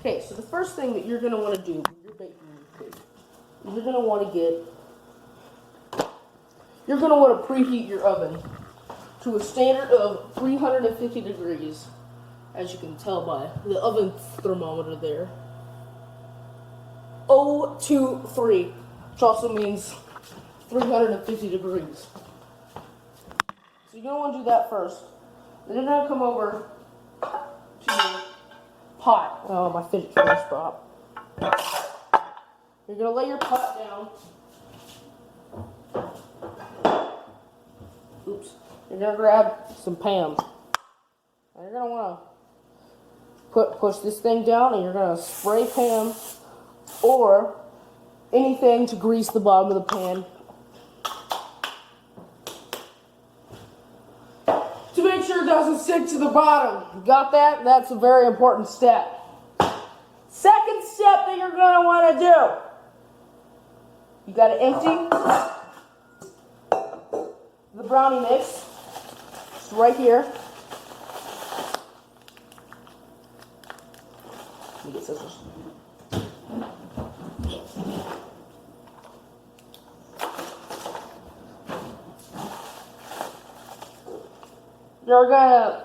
Okay, so the first thing that you're going to want to do when you're baking your cake, you're going to want to preheat your oven to a standard of 350 degrees, as you can tell by the oven thermometer there. 023, which also means 350 degrees. So you're going to want to do that first. Then you're going to come over to your pot. Oh, my fidget spinner stopped. You're going to lay your pot down. Oops. You're going to grab some Pam. And you're going to want to push this thing down, and you're going to spray Pam or anything to grease the bottom of the pan. To make sure it doesn't stick to the bottom. Got that? That's a very important step. Second step that you're going to want to do. You got to empty the brownie mix. It's right here. Let me get scissors. You're gonna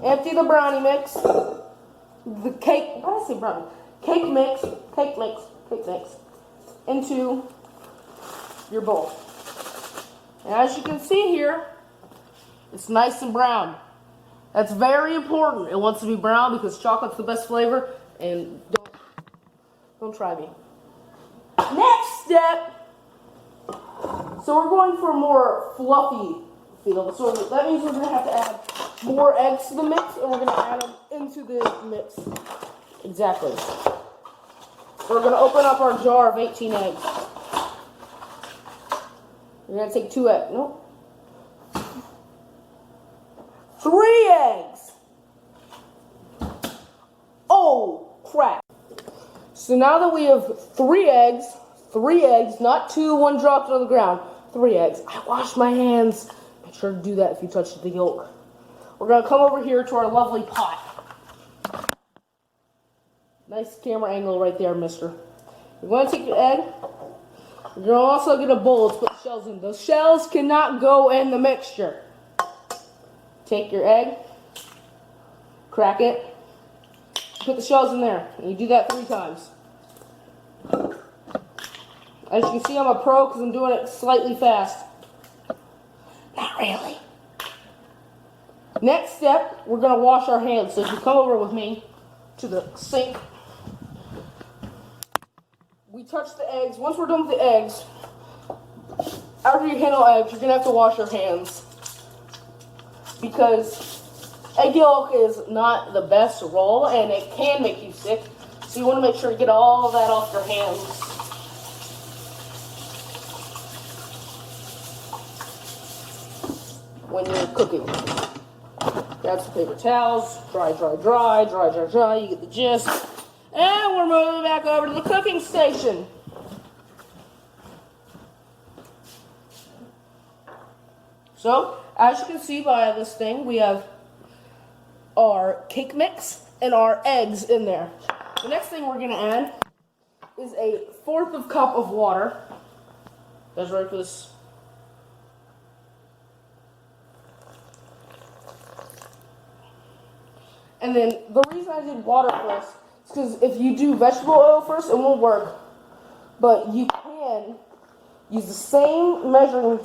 empty the brownie mix, the cake, what did I say brownie? Cake mix, into your bowl. And as you can see here, it's nice and brown. That's very important. It wants to be brown because chocolate's the best flavor, and don't try me. Next step, so we're going for a more fluffy feel. So that means we're going to have to add more eggs to the mix, and we're going to add them into the mix. Exactly. We're going to open up our jar of 18 eggs. We're going to take 2 eggs. Nope. 3 eggs. Oh, crap. So now that we have 3 eggs, not 2, 1 dropped on the ground, 3 eggs. I washed my hands. Make sure to do that if you touch the yolk. We're going to come over here to our lovely pot. Nice camera angle right there, mister. You're going to take your egg. You're going to also get a bowl to put the shells in. Those shells cannot go in the mixture. Take your egg, crack it, put the shells in there, and you do that 3 times. As you can see, I'm a pro because I'm doing it slightly fast. Not really. Next step, we're going to wash our hands. So if you come over with me to the sink, we touch the eggs. Once we're done with the eggs, after you handle eggs, you're going to have to wash your hands. Because egg yolk is not the best roll, and it can make you sick. So you want to make sure to get all of that off your hands. When you're cooking. Grab some paper towels, dry, you get the gist. And we're moving back over to the cooking station. So, as you can see by this thing, we have our cake mix and our eggs in there. The next thing we're going to add is a 1/4 cup of water. You guys ready for this? And then the reason I did water first is because if you do vegetable oil first, it won't work. But you can use the same measuring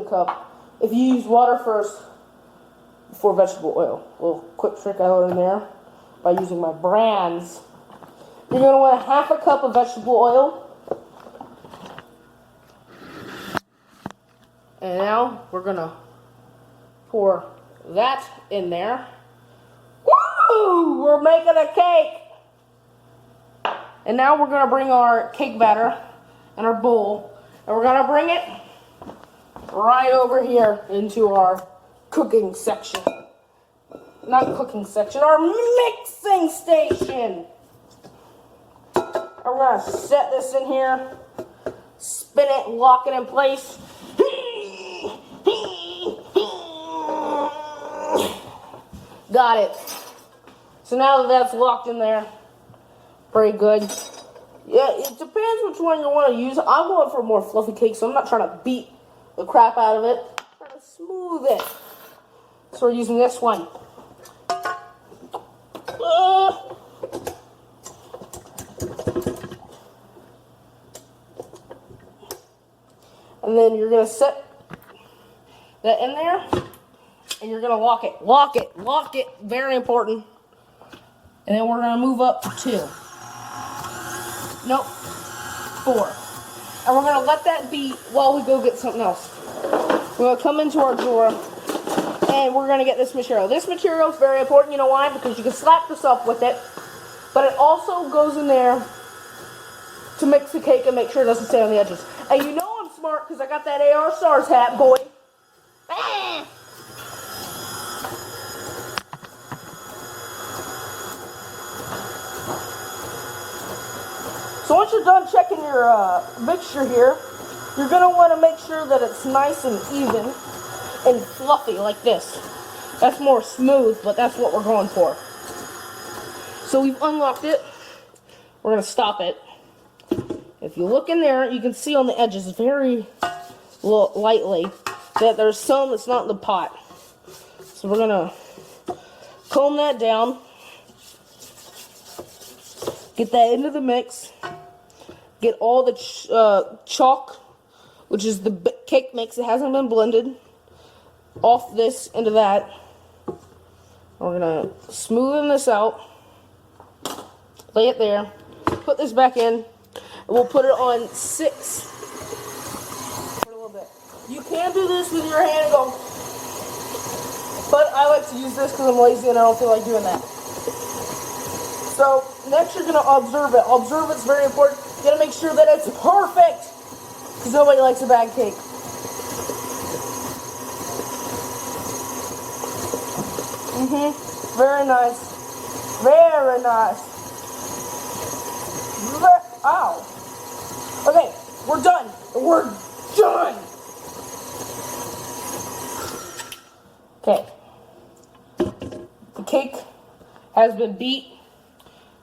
cup if you use water first before vegetable oil. A little quick trick I learned there by using my brands. You're going to want 1/2 cup of vegetable oil. And now we're going to pour that in there. Woo! We're making a cake! And now we're going to bring our cake batter in our bowl, and we're going to bring it right over here into our cooking section. Not cooking section, our mixing station. We're going to set this in here, spin it, lock it in place. Got it. So now that that's locked in there, very good. Yeah, it depends which one you want to use. I'm going for a more fluffy cake, so I'm not trying to beat the crap out of it. I'm trying to smooth it. So we're using this one. And then you're going to set that in there, and you're going to lock it. Lock it. Lock it. Very important. And then we're going to move up to 2. Nope. 4. And we're going to let that beat while we go get something else. We're going to come into our drawer, and we're going to get this material. This material is very important. You know why? Because you can slap this up with it, but it also goes in there to mix the cake and make sure it doesn't stay on the edges. And you know I'm smart because I got that AR Stars hat, boy. Ah! So once you're done checking your mixture here, you're going to want to make sure that it's nice and even and fluffy like this. That's more smooth, but that's what we're going for. So we've unlocked it. We're going to stop it. If you look in there, you can see on the edges very lightly that there's some that's not in the pot. So we're going to comb that down. Get that into the mix. Get all the chalk, which is the cake mix that hasn't been blended, off this into that. We're going to smoothen this out. Lay it there. Put this back in. And we'll put it on 6 for a little bit. You can do this with your hand and go, but I like to use this because I'm lazy and I don't feel like doing that. So next you're going to observe it. Observe it's very important. You got to make sure that it's perfect because nobody likes a bad cake. Very nice. Very nice. Ow. Okay, we're done. We're done. Okay. The cake has been beat.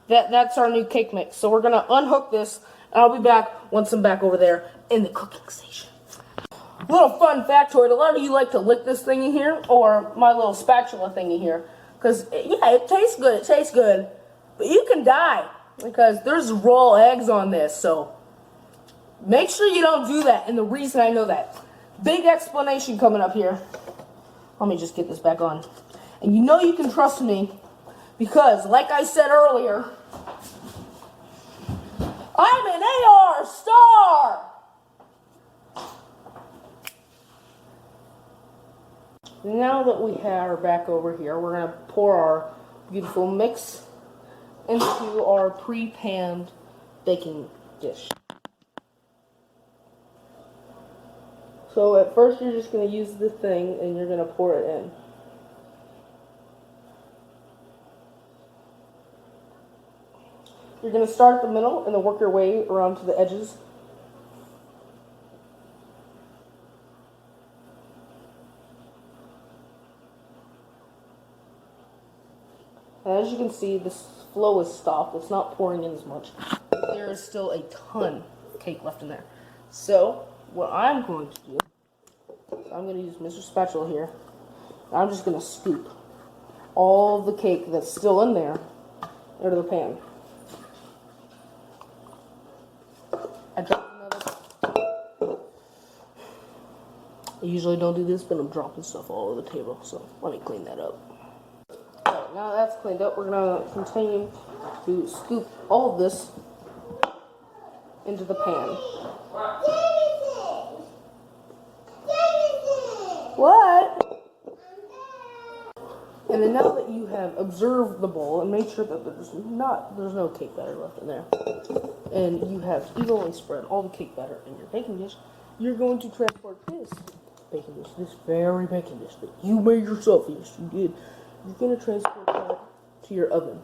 That's our new cake mix. So we're gonna unhook this, and I'll be back once I'm back over there in the cooking station. Little fun factoid: a lot of you like to lick this thingy here, or my little spatula thingy here, because yeah, it tastes good. It tastes good, but you can die because there's raw eggs on this. So make sure you don't do that. And the reason I know that, big explanation coming up here. Let me just get this back on. And you know you can trust me because, like I said earlier, I'm an AR star! Now that we are back over here, we're going to pour our beautiful mix into our pre-panned baking dish. So at first you're just going to use the thing and you're going to pour it in. You're going to start at the middle and then work your way around to the edges. And as you can see, this flow is stopped. It's not pouring in as much. There is still a ton of cake left in there. So what I'm going to do, I'm going to use Mr. Spatula here. I'm just going to scoop all the cake that's still in there into the pan. I dropped another. I usually don't do this, but I'm dropping stuff all over the table, so let me clean that up. Alright, now that's cleaned up, we're going to continue to scoop all of this into the pan. What? And then now that you have observed the bowl and made sure that there's no cake batter left in there, and you have evenly spread all the cake batter in your baking dish, you're going to transport this baking dish, this very baking dish that you made yourself, yes you did, you're going to transport that to your oven.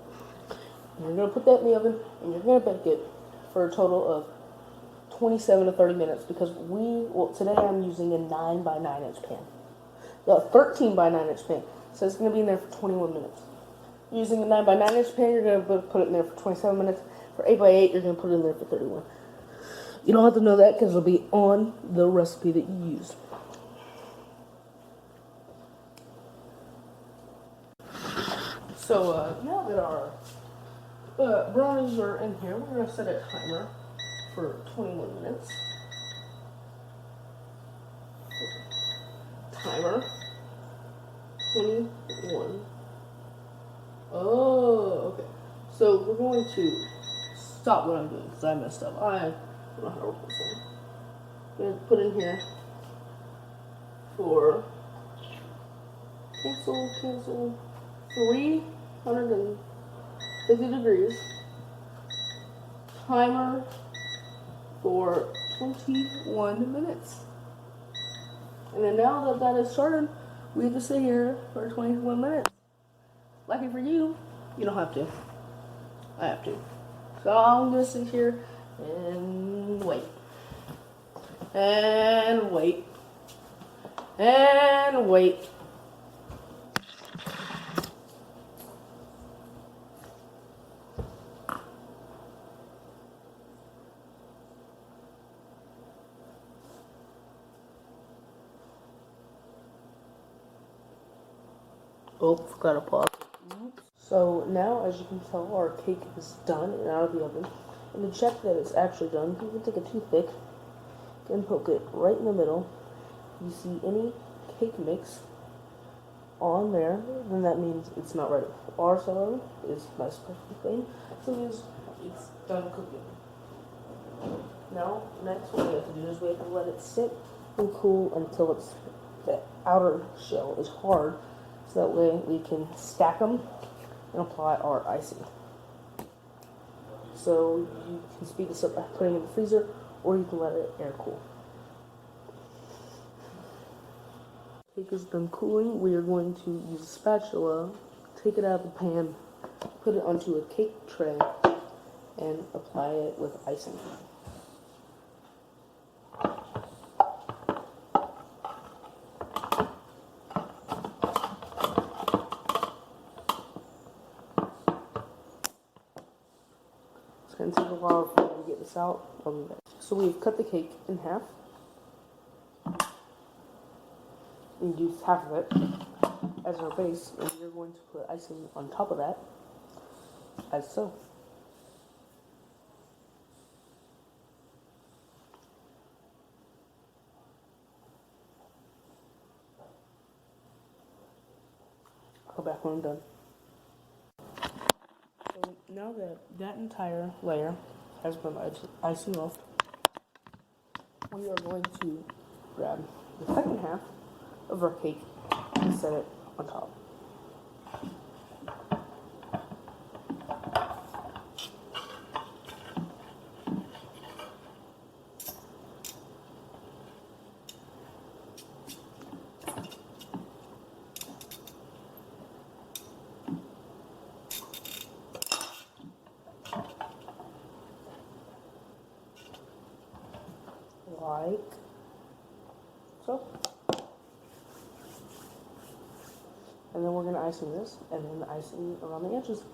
And you're going to put that in the oven, and you're going to bake it for a total of 27 to 30 minutes, because today I'm using a 9 by 9 inch pan. No, 13 by 9 inch pan. So it's going to be in there for 21 minutes. Using a 9x9 inch pan, you're going to put it in there for 27 minutes. For 8x8, you're going to put it in there for 31. You don't have to know that because it'll be on the recipe that you use. So now that our brownies are in here, we're going to set a timer for 21 minutes. Timer 21. Oh, okay. So we're going to stop what I'm doing because I messed up. I don't know how to work this thing. I'm going to put in here for cancel 350 degrees. Timer for 21 minutes. And then now that that is started, we have to sit here for 21 minutes. Lucky for you, you don't have to. I have to. So I'm gonna sit here and wait. And wait. And wait. Oh, forgot to pause. So now, as you can tell, our cake is done and out of the oven. And to check that it's actually done, you can take a toothpick and poke it right in the middle. If you see any cake mix on there, then that means it's not ready. Ours, however, is nice, perfectly clean, so it means it's done cooking. Now, next what we have to do is we have to let it sit and cool until the outer shell is hard, so that way we can stack them and apply our icing. So you can speed this up by putting it in the freezer, or you can let it air cool. Cake is done cooling. We are going to use a spatula, take it out of the pan, put it onto a cake tray, and apply it with icing. It's going to take a while for me to get this out. I'll be back. So we've cut the cake in half. We use half of it as our base, and we're going to put icing on top of that, as so. I'll go back when I'm done. So now that that entire layer has been icing off, we are going to grab the second half of our cake and set it on top. Like so. And then we're going to icing this, and then icing around the edges.